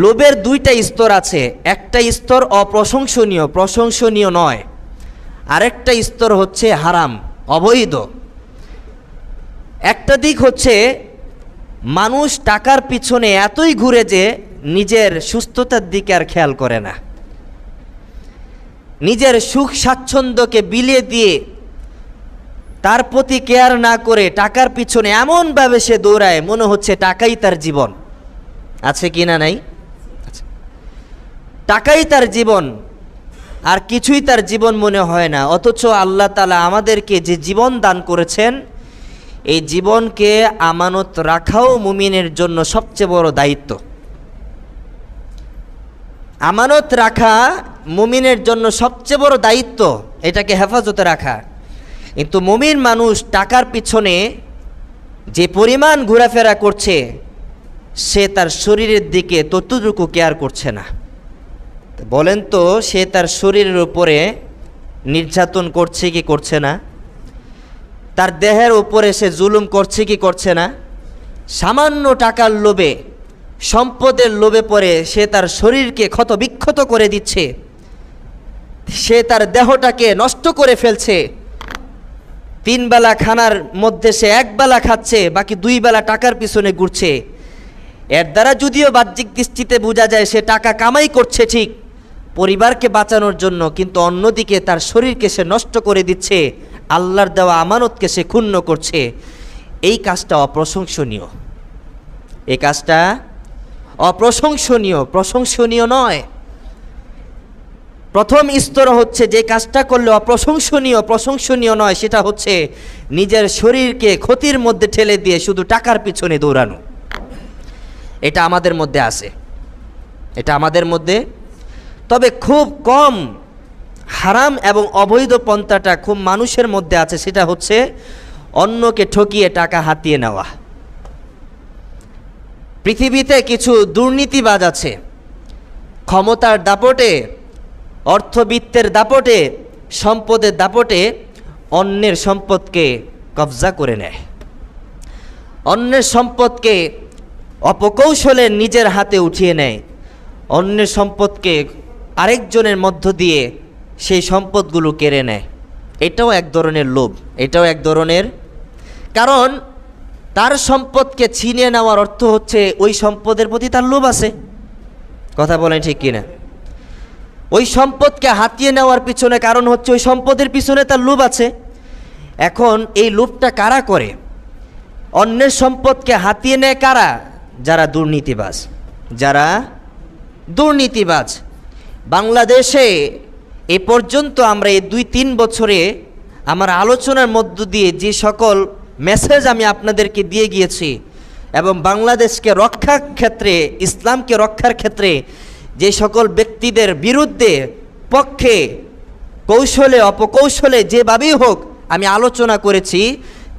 লোভের দুইটা স্তর আছে, একটা স্তর অপ্রশংসনীয়, প্রশংসনীয় নয়, আরেকটা স্তর হচ্ছে হারাম, অবৈধ। একটা দিক হচ্ছে মানুষ টাকার পিছনে এতই ঘুরে যে নিজের সুস্থতার দিকে আর খেয়াল করে না, নিজের সুখ স্বাচ্ছন্দ্যকে বিলিয়ে দিয়ে তার প্রতি কেয়ার না করে টাকার পিছনে এমনভাবে সে দৌড়ায় মনে হচ্ছে টাকাই তার জীবন। আছে কি না? নাই? টাকাই তার জীবন, আর কিছুই তার জীবন মনে হয় না। অথচ আল্লাহ তাআলা আমাদেরকে যে জীবন দান করেছেন, এই জীবনকে আমানত রাখাও মুমিনের জন্য সবচেয়ে বড় দায়িত্ব। আমানত রাখা মুমিনের জন্য সবচেয়ে বড় দায়িত্ব, এটাকে হেফাজতে রাখা। কিন্তু মুমিন মানুষ টাকার পিছনে যে পরিমাণ ঘোরাফেরা করছে, সে তার শরীরের দিকে ততটুকু কেয়ার করছে না। বলেন তো, সে তার শরীরের উপরে নির্যাতন করছে কি করছে না? তার দেহের উপরে সে জুলুম করছে কি করছে না? সামান্য টাকার লোভে, সম্পদের লোভে পড়ে সে তার শরীরকে ক্ষতবিক্ষত করে দিচ্ছে, সে তার দেহটাকে নষ্ট করে ফেলছে। 3 বেলা খানার মধ্যে সে 1 বেলা খাচ্ছে, বাকি 2 বেলা টাকার পিছনে ঘুরছে। এর দ্বারা যদিও বাহ্যিক দৃষ্টিতে বোঝা যায় সে টাকা কামাই করছে ঠিক পরিবারকে বাঁচানোর জন্য, কিন্তু অন্যদিকে তার শরীরকে সে নষ্ট করে দিচ্ছে, আল্লাহর দেওয়া আমানতকে সে ক্ষুণ্ণ করছে। এই কাজটা অপ্রশংসনীয়, এই কাজটা অপ্রশংসনীয়, প্রশংসনীয় নয়। প্রথম স্তর হচ্ছে যে কাজটা করলে অপ্রশংসনীয়, প্রশংসনীয় নয়, সেটা হচ্ছে নিজের শরীরকে ক্ষতির মধ্যে ঠেলে দিয়ে শুধু টাকার পিছনে দৌড়ানো। এটা আমাদের মধ্যে আছে, এটা আমাদের মধ্যে। তবে খুব কম হারাম এবং অবৈধ পন্থাটা খুব মানুষের মধ্যে আছে, সেটা হচ্ছে অন্যকে ঠকিয়ে টাকা হাতিয়ে নেওয়া। পৃথিবীতে কিছু দুর্নীতিবাজ আছে, ক্ষমতার দাপটে, অর্থবিত্তের দাপটে, সম্পদের দাপটে অন্যের সম্পদকে কবজা করে নেয়, অন্যের সম্পদকে অপকৌশলে নিজের হাতে উঠিয়ে নেয়, অন্যের সম্পদকে আরেকজনের মধ্য দিয়ে সেই সম্পদগুলো কেড়ে নেয়। এটাও এক ধরনের লোভ, এটাও এক ধরনের, কারণ তার সম্পদকে ছিনিয়ে নেওয়ার অর্থ হচ্ছে ওই সম্পদের প্রতি তার লোভ আছে। কথা বলেন ঠিক কিনা? ওই সম্পদকে হাতিয়ে নেওয়ার পিছনে কারণ হচ্ছে ওই সম্পদের পিছনে তার লোভ আছে। এখন এই লোভটা কারা করে? অন্যের সম্পদকে হাতিয়ে নেয় কারা? যারা দুর্নীতিবাজ, যারা দুর্নীতিবাজ। বাংলাদেশে এ পর্যন্ত আমরা এই 2-3 বছরে আমার আলোচনার মধ্য দিয়ে যে সকল মেসেজ আমি আপনাদেরকে দিয়ে গিয়েছি, এবং বাংলাদেশকে রক্ষার ক্ষেত্রে, ইসলামকে রক্ষার ক্ষেত্রে যে সকল ব্যক্তিদের বিরুদ্ধে, পক্ষে, কৌশলে অপকৌশলে যেভাবেই হোক আমি আলোচনা করেছি,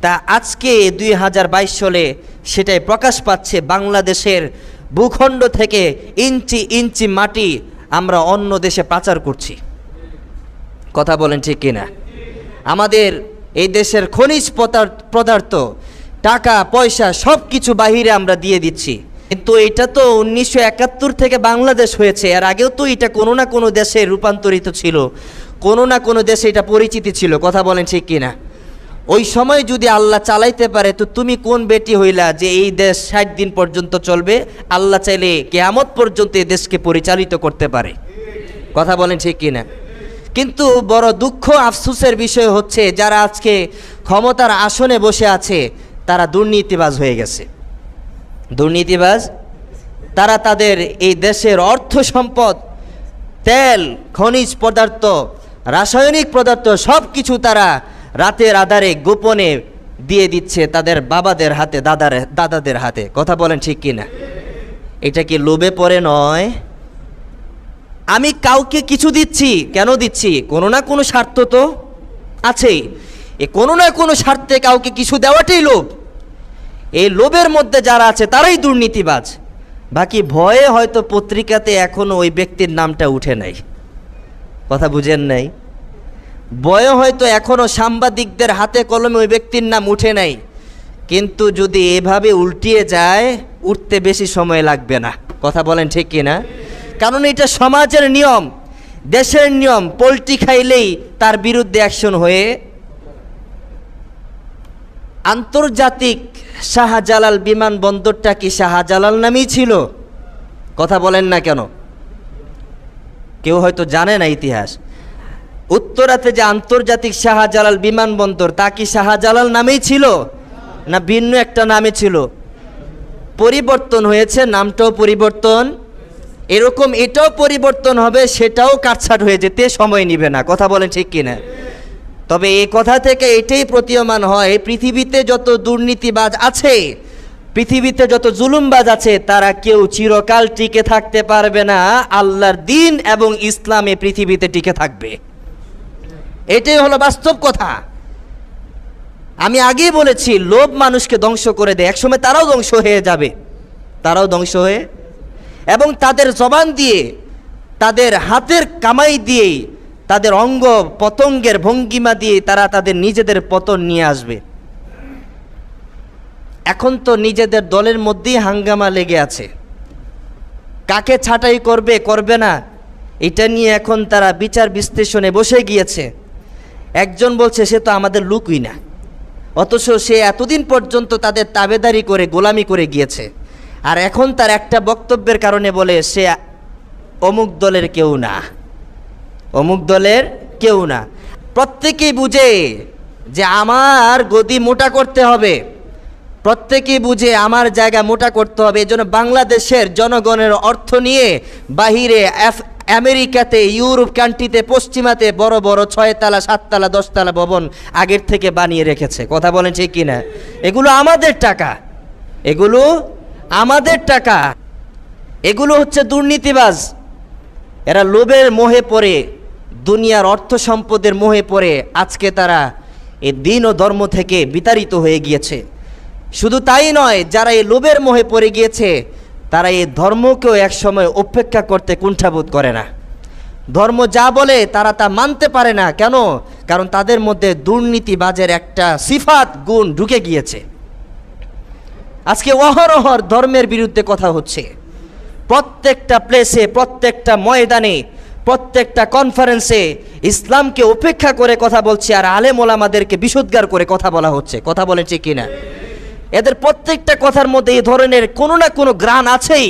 তা আজকে 2022 সালে সেটাই প্রকাশ পাচ্ছে। বাংলাদেশের ভূখণ্ড থেকে ইঞ্চি ইঞ্চি মাটি আমরা অন্য দেশে পাচার করছি। কথা বলেন ঠিক কিনা? আমাদের এই দেশের খনিজ পদার্থ, টাকা পয়সা সব কিছু বাহিরে আমরা দিয়ে দিচ্ছি। কিন্তু এটা তো 1971 থেকে বাংলাদেশ হয়েছে, এর আগেও তো এটা কোনো না কোনো দেশে রূপান্তরিত ছিল, কোনো না কোনো দেশে এটা পরিচিতি ছিল। কথা বলেন ঠিক কিনা? ওই সময় যদি আল্লাহ চালাইতে পারে, তো তুমি কোন বেটি হইলা যে এই দেশ 60 দিন পর্যন্ত চলবে? আল্লাহ চাইলে কিয়ামত পর্যন্ত এই দেশকে পরিচালিত করতে পারে। কথা বলেন ঠিক কিনা? কিন্তু বড় দুঃখ আফসোসের বিষয় হচ্ছে যারা আজকে ক্ষমতার আসনে বসে আছে তারা দুর্নীতিবাজ হয়ে গেছে। দুর্নীতিবাজ, তারা তাদের এই দেশের অর্থ সম্পদ, তেল, খনিজ পদার্থ, রাসায়নিক পদার্থ সব কিছু তারা রাতের আধারে গোপনে দিয়ে দিচ্ছে তাদের বাবাদের হাতে, দাদাদের হাতে। কথা বলেন ঠিক কিনা? এটা কি লোভে পড়ে নয়? আমি কাউকে কিছু দিচ্ছি, কেন দিচ্ছি? কোনো না কোনো স্বার্থ তো আছেই। এ কোনো না কোনো স্বার্থে কাউকে কিছু দেওয়াটাই লোভ। এই লোভের মধ্যে যারা আছে তারাই দুর্নীতিবাজ। বাকি ভয়ে হয়তো পত্রিকাতে এখনো ওই ব্যক্তির নামটা উঠে নাই। কথা বুঝেন নাই? ভয়ে হয়তো এখনো সাংবাদিকদের হাতে কলমে ওই ব্যক্তির নাম উঠে নাই। কিন্তু যদি এভাবে উল্টিয়ে যায়, উঠতে বেশি সময় লাগবে না। কথা বলেন ঠিক কি না? কারণ এটা সমাজের নিয়ম, দেশের নিয়ম। পোল্ট্রি খাইলেই তার বিরুদ্ধে অ্যাকশন হয়ে। আন্তর্জাতিক শাহজালাল বিমানবন্দরটা কি শাহজালাল নামেই ছিল? কথা বলেন না কেন? কেউ হয়তো জানে না ইতিহাস। উত্তরাতে যে আন্তর্জাতিক শাহজালাল বিমানবন্দর, তা কি শাহজালাল নামেই ছিল না ভিন্ন একটা নামে ছিল? পরিবর্তন হয়েছে, নামটাও পরিবর্তন। এরকম এটাও পরিবর্তন হবে, সেটাও কাটছাট হয়ে যেতে সময় নিবে না। কথা বলেন ঠিক কিনা? তবে এই কথা থেকে এটাই প্রতীয়মান হয়, পৃথিবীতে যত দুর্নীতিবাজ আছে, পৃথিবীতে যত জুলুমবাজ আছে, তারা কেউ চিরকাল টিকে থাকতে পারবে না। আল্লাহর দিন এবং ইসলামে পৃথিবীতে টিকে থাকবে। এটাই হলো বাস্তব কথা। আমি আগেই বলেছি, লোভ মানুষকে ধ্বংস করে দেয়। একসময় তারাও ধ্বংস হয়ে যাবে, তারাও ধ্বংস হয়ে, এবং তাদের জবান দিয়ে, তাদের হাতের কামাই দিয়েই, তাদের অঙ্গ পতঙ্গের ভঙ্গিমা দিয়ে তারা তাদের নিজেদের পতন নিয়ে আসবে। এখন তো নিজেদের দলের মধ্যেই হাঙ্গামা লেগে আছে। কাকে ছাঁটাই করবে করবে না, এটা নিয়ে এখন তারা বিচার বিশ্লেষণে বসে গিয়েছে। একজন বলছে সে তো আমাদের লোকই না, অথচ সে এতদিন পর্যন্ত তাদের তাবেদারি করে গোলামি করে গিয়েছে। আর এখন তার একটা বক্তব্যের কারণে বলে সে অমুক দলের কেউ না, অমুক দলের কেউ না। প্রত্যেকেই বুঝে যে আমার গদি মোটা করতে হবে, প্রত্যেকেই বুঝে আমার জায়গা মোটা করতে হবে। এই জন্য বাংলাদেশের জনগণের অর্থ নিয়ে বাহিরে, আমেরিকাতে, ইউরোপ কান্ট্রিতে, পশ্চিমাতে বড় বড় 6 তলা 7 তলা 10 তলা ভবন আগের থেকে বানিয়ে রেখেছে। কথা বলেন ঠিক কিনা? এগুলো আমাদের টাকা, এগুলো আমাদের টাকা। এগুলো হচ্ছে দুর্নীতিবাজ। এরা লোভের মোহে পড়ে, দুনিয়ার অর্থ সম্পদের মোহে পড়ে আজকে তারা এই দিন ও ধর্ম থেকে বিতাড়িত হয়ে গিয়েছে। শুধু তাই নয়, যারা এই লোভের মোহে পড়ে গিয়েছে, তারা এই ধর্মকেও একসময় উপেক্ষা করতে কুণ্ঠাবোধ করে না। ধর্ম যা বলে তারা তা মানতে পারে না। কেন? কারণ তাদের মধ্যে দুর্নীতিবাজের একটা সিফাত, গুণ ঢুকে গিয়েছে। আজকে অহরহর ধর্মের বিরুদ্ধে কথা হচ্ছে, প্রত্যেকটা প্লেসে, প্রত্যেকটা ময়দানে, প্রত্যেকটা কনফারেন্সে ইসলামকে উপেক্ষা করে কথা বলছে, আর আলেম ওলামাদেরকে বিশুদ্ধার করে কথা বলা হচ্ছে। কথা বলেন ঠিক কিনা? এদের প্রত্যেকটা কথার মধ্যে এই ধরনের কোনো না কোনো গ্রাণ আছেই,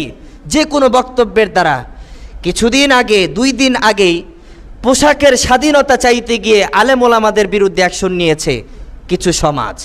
যে কোনো বক্তব্যের দ্বারা। কিছুদিন আগে, 2 দিন আগেই পোশাকের স্বাধীনতা চাইতে গিয়ে আলেম ওলামাদের বিরুদ্ধে অ্যাকশন নিয়েছে কিছু সমাজ।